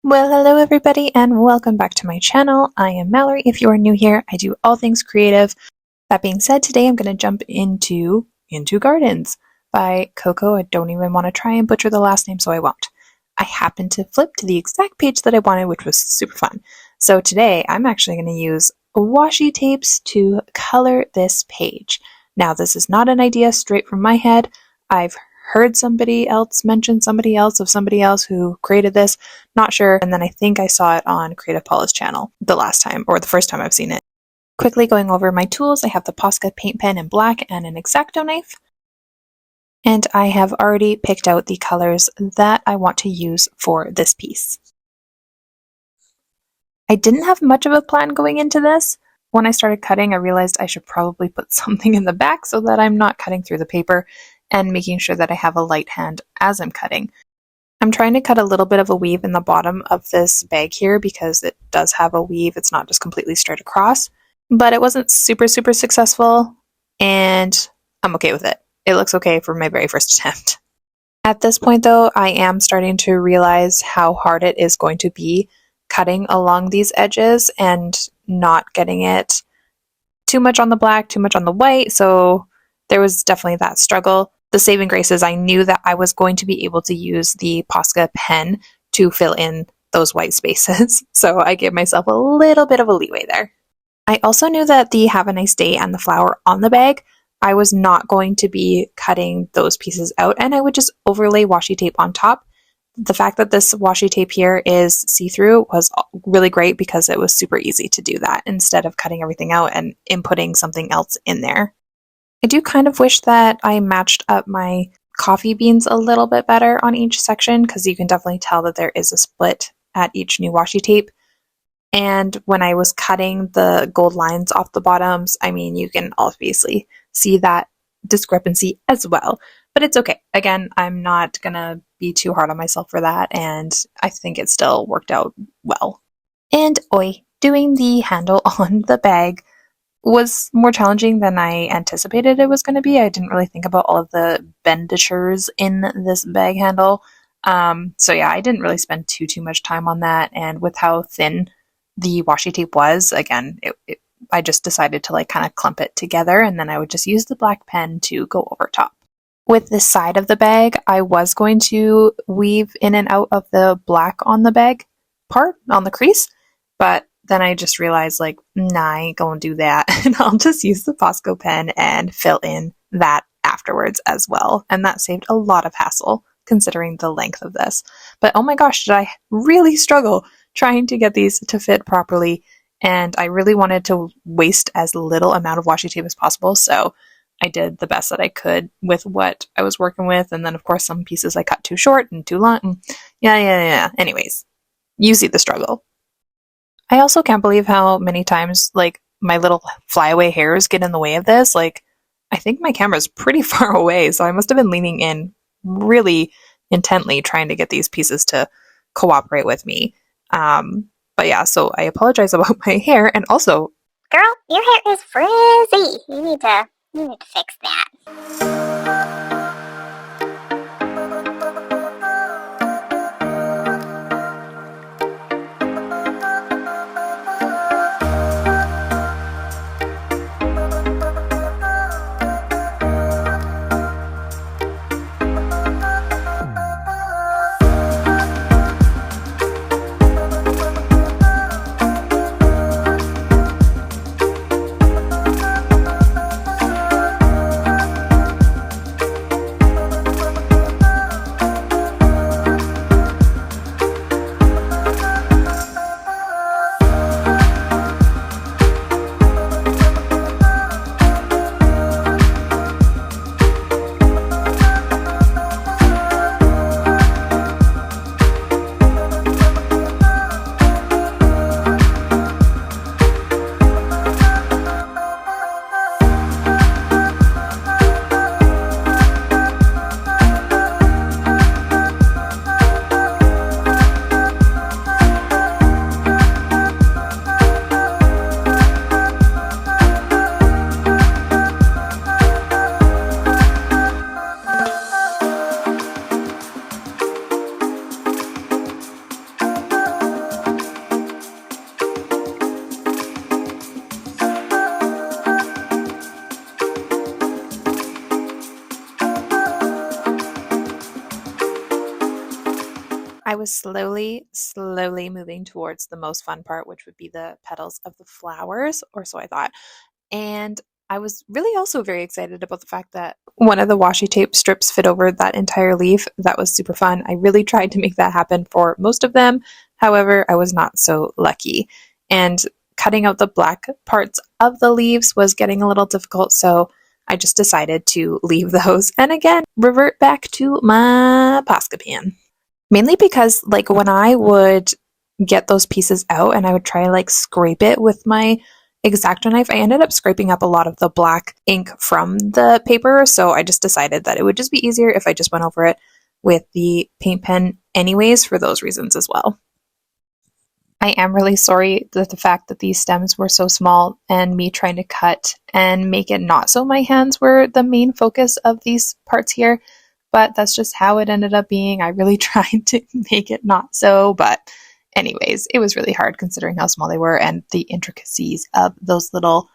Well, hello everybody and welcome back to my channel. I am Mallory. If you are new here, I do all things creative. That being said, today I'm going to jump into Gardens by Coco. I don't even want to try and butcher the last name, so I won't. I happened to flip to the exact page that I wanted, which was super fun. So today I'm actually going to use washi tapes to color this page. Now, this is not an idea straight from my head. I've heard somebody else mention somebody else who created this, not sure, and then I think I saw it on Creative Paula's channel the last time, or the first time I've seen it. Quickly going over my tools, I have the Posca paint pen in black and an X-Acto knife, and I have already picked out the colors that I want to use for this piece. I didn't have much of a plan going into this. When I started cutting, I realized I should probably put something in the back so that I'm not cutting through the paper, and making sure that I have a light hand as I'm cutting. I'm trying to cut a little bit of a weave in the bottom of this bag here because it does have a weave. It's not just completely straight across, but it wasn't super successful, and I'm okay with it. It looks okay for my very first attempt. At this point though, I am starting to realize how hard it is going to be cutting along these edges and not getting it too much on the black, too much on the white, so there was definitely that struggle. The saving grace is I knew that I was going to be able to use the Posca pen to fill in those white spaces, so I gave myself a little bit of a leeway there. I also knew that the Have a Nice Day and the flower on the bag, I was not going to be cutting those pieces out, and I would just overlay washi tape on top. The fact that this washi tape here is see-through was really great because it was super easy to do that instead of cutting everything out and inputting something else in there. I do kind of wish that I matched up my coffee beans a little bit better on each section, because you can definitely tell that there is a split at each new washi tape. And when I was cutting the gold lines off the bottoms, I mean, you can obviously see that discrepancy as well. But it's okay. Again, I'm not going to be too hard on myself for that, and I think it still worked out well. And doing the handle on the bag was more challenging than I anticipated it was going to be. I didn't really think about all of the benditures in this bag handle. So yeah, I didn't really spend too much time on that. And with how thin the washi tape was, again, I just decided to kind of clump it together, and then I would just use the black pen to go over top. With the side of the bag, I was going to weave in and out of the black on the bag part, on the crease, but then I just realized, nah, I ain't gonna do that. And I'll just use the Posca pen and fill in that afterwards as well. And that saved a lot of hassle considering the length of this. But oh my gosh, did I really struggle trying to get these to fit properly. And I really wanted to waste as little amount of washi tape as possible. So I did the best that I could with what I was working with. And then of course some pieces I cut too short and too long. And yeah. Anyways, you see the struggle. I also can't believe how many times, my little flyaway hairs get in the way of this. I think my camera's pretty far away, so I must have been leaning in really intently trying to get these pieces to cooperate with me. But yeah, so I apologize about my hair, and also... Girl, your hair is frizzy. You need to fix that. was slowly moving towards the most fun part, which would be the petals of the flowers, or so I thought. And I was really also very excited about the fact that one of the washi tape strips fit over that entire leaf. That was super fun. I really tried to make that happen for most of them. However, I was not so lucky. And cutting out the black parts of the leaves was getting a little difficult, so I just decided to leave those and again revert back to my Posca pan. Mainly because like when I would get those pieces out and I would try to like scrape it with my X-Acto knife, I ended up scraping up a lot of the black ink from the paper, so I just decided that it would just be easier if I just went over it with the paint pen anyways for those reasons as well. I am really sorry that the fact that these stems were so small and me trying to cut and make it not so my hands were the main focus of these parts here, but that's just how it ended up being. I really tried to make it not so, but anyways, it was really hard considering how small they were and the intricacies of those little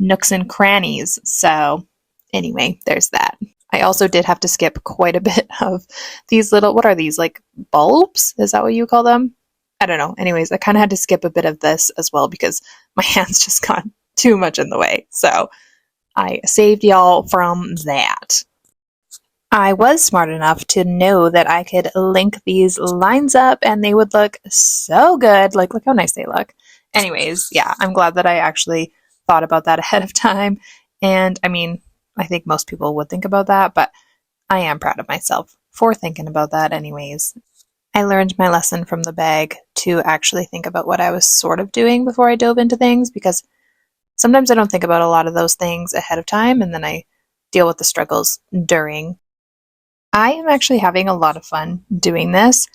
nooks and crannies. So anyway, there's that. I also did have to skip quite a bit of these little, what are these, like bulbs? Is that what you call them? I don't know. Anyways, I kind of had to skip a bit of this as well because my hands just got too much in the way. So I saved y'all from that. I was smart enough to know that I could link these lines up and they would look so good. Like, look how nice they look. Anyways, yeah, I'm glad that I actually thought about that ahead of time. And I mean, I think most people would think about that, but I am proud of myself for thinking about that anyways. I learned my lesson from the bag to actually think about what I was sort of doing before I dove into things, because sometimes I don't think about a lot of those things ahead of time and then I deal with the struggles during. I am actually having a lot of fun doing this,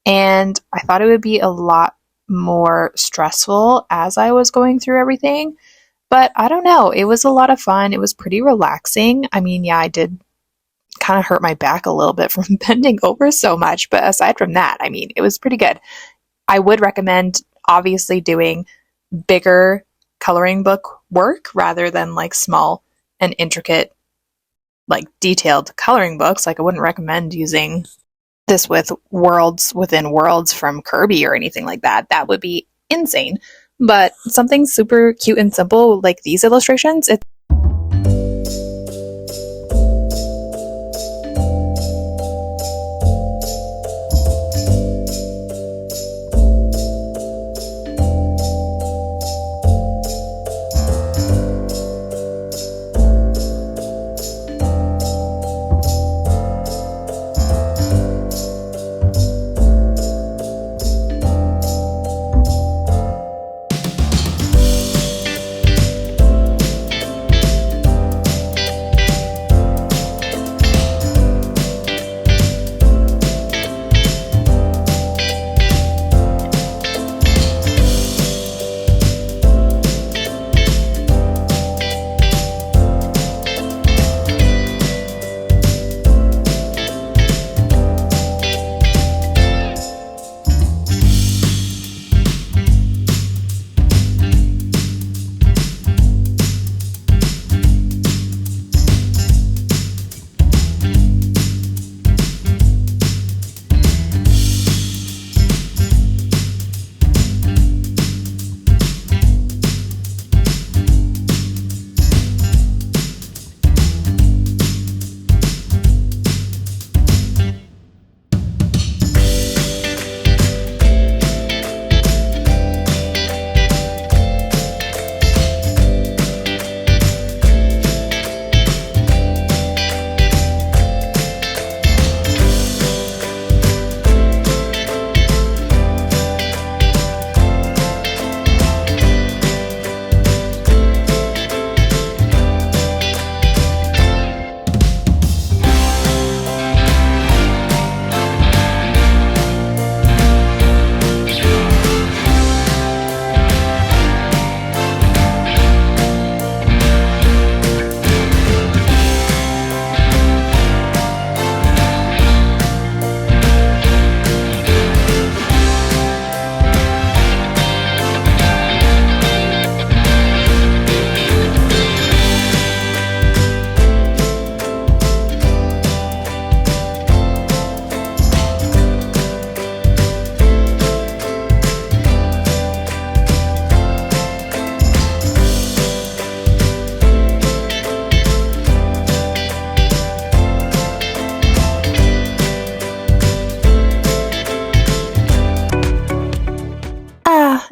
and I thought it would be a lot more stressful as I was going through everything, but I don't know. It was a lot of fun. It was pretty relaxing. I mean, yeah, I did kind of hurt my back a little bit from bending over so much, but aside from that, I mean, it was pretty good. I would recommend obviously doing bigger coloring book work rather than like small and intricate, like detailed coloring books. Like I wouldn't recommend using this with worlds within worlds from Kirby or anything like that. That would be insane. But something super cute and simple like these illustrations, it's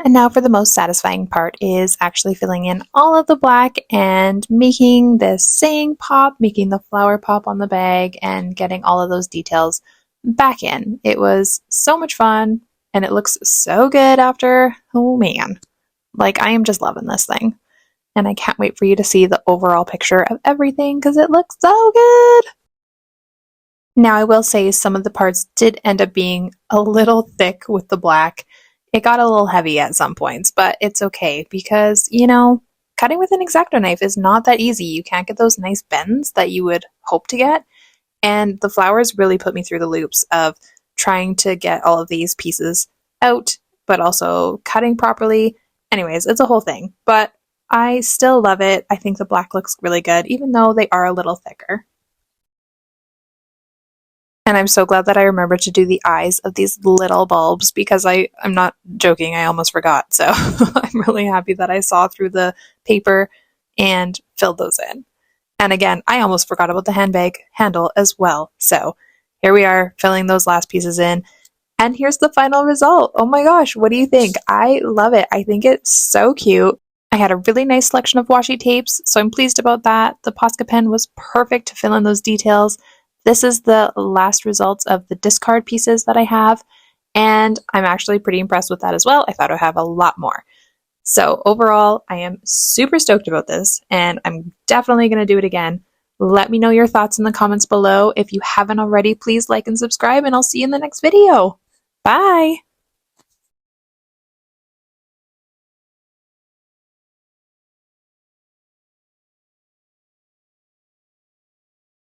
And now for the most satisfying part is actually filling in all of the black and making this saying pop, making the flower pop on the bag, and getting all of those details back in. It was so much fun, and it looks so good after. Oh man. Like, I am just loving this thing. And I can't wait for you to see the overall picture of everything because it looks so good. Now, I will say some of the parts did end up being a little thick with the black. It got a little heavy at some points, but it's okay because, you know, cutting with an X-Acto knife is not that easy. You can't get those nice bends that you would hope to get. And the flowers really put me through the loops of trying to get all of these pieces out, but also cutting properly. Anyways, it's a whole thing, but I still love it. I think the black looks really good, even though they are a little thicker. And I'm so glad that I remembered to do the eyes of these little bulbs because I'm not joking, I almost forgot. So I'm really happy that I saw through the paper and filled those in. And again, I almost forgot about the handbag handle as well. So here we are filling those last pieces in. And here's the final result. Oh my gosh, what do you think? I love it. I think it's so cute. I had a really nice selection of washi tapes, so I'm pleased about that. The Posca pen was perfect to fill in those details. This is the last results of the discard pieces that I have, and I'm actually pretty impressed with that as well. I thought I'd have a lot more. So overall, I am super stoked about this, and I'm definitely going to do it again. Let me know your thoughts in the comments below. If you haven't already, please like and subscribe, and I'll see you in the next video. Bye!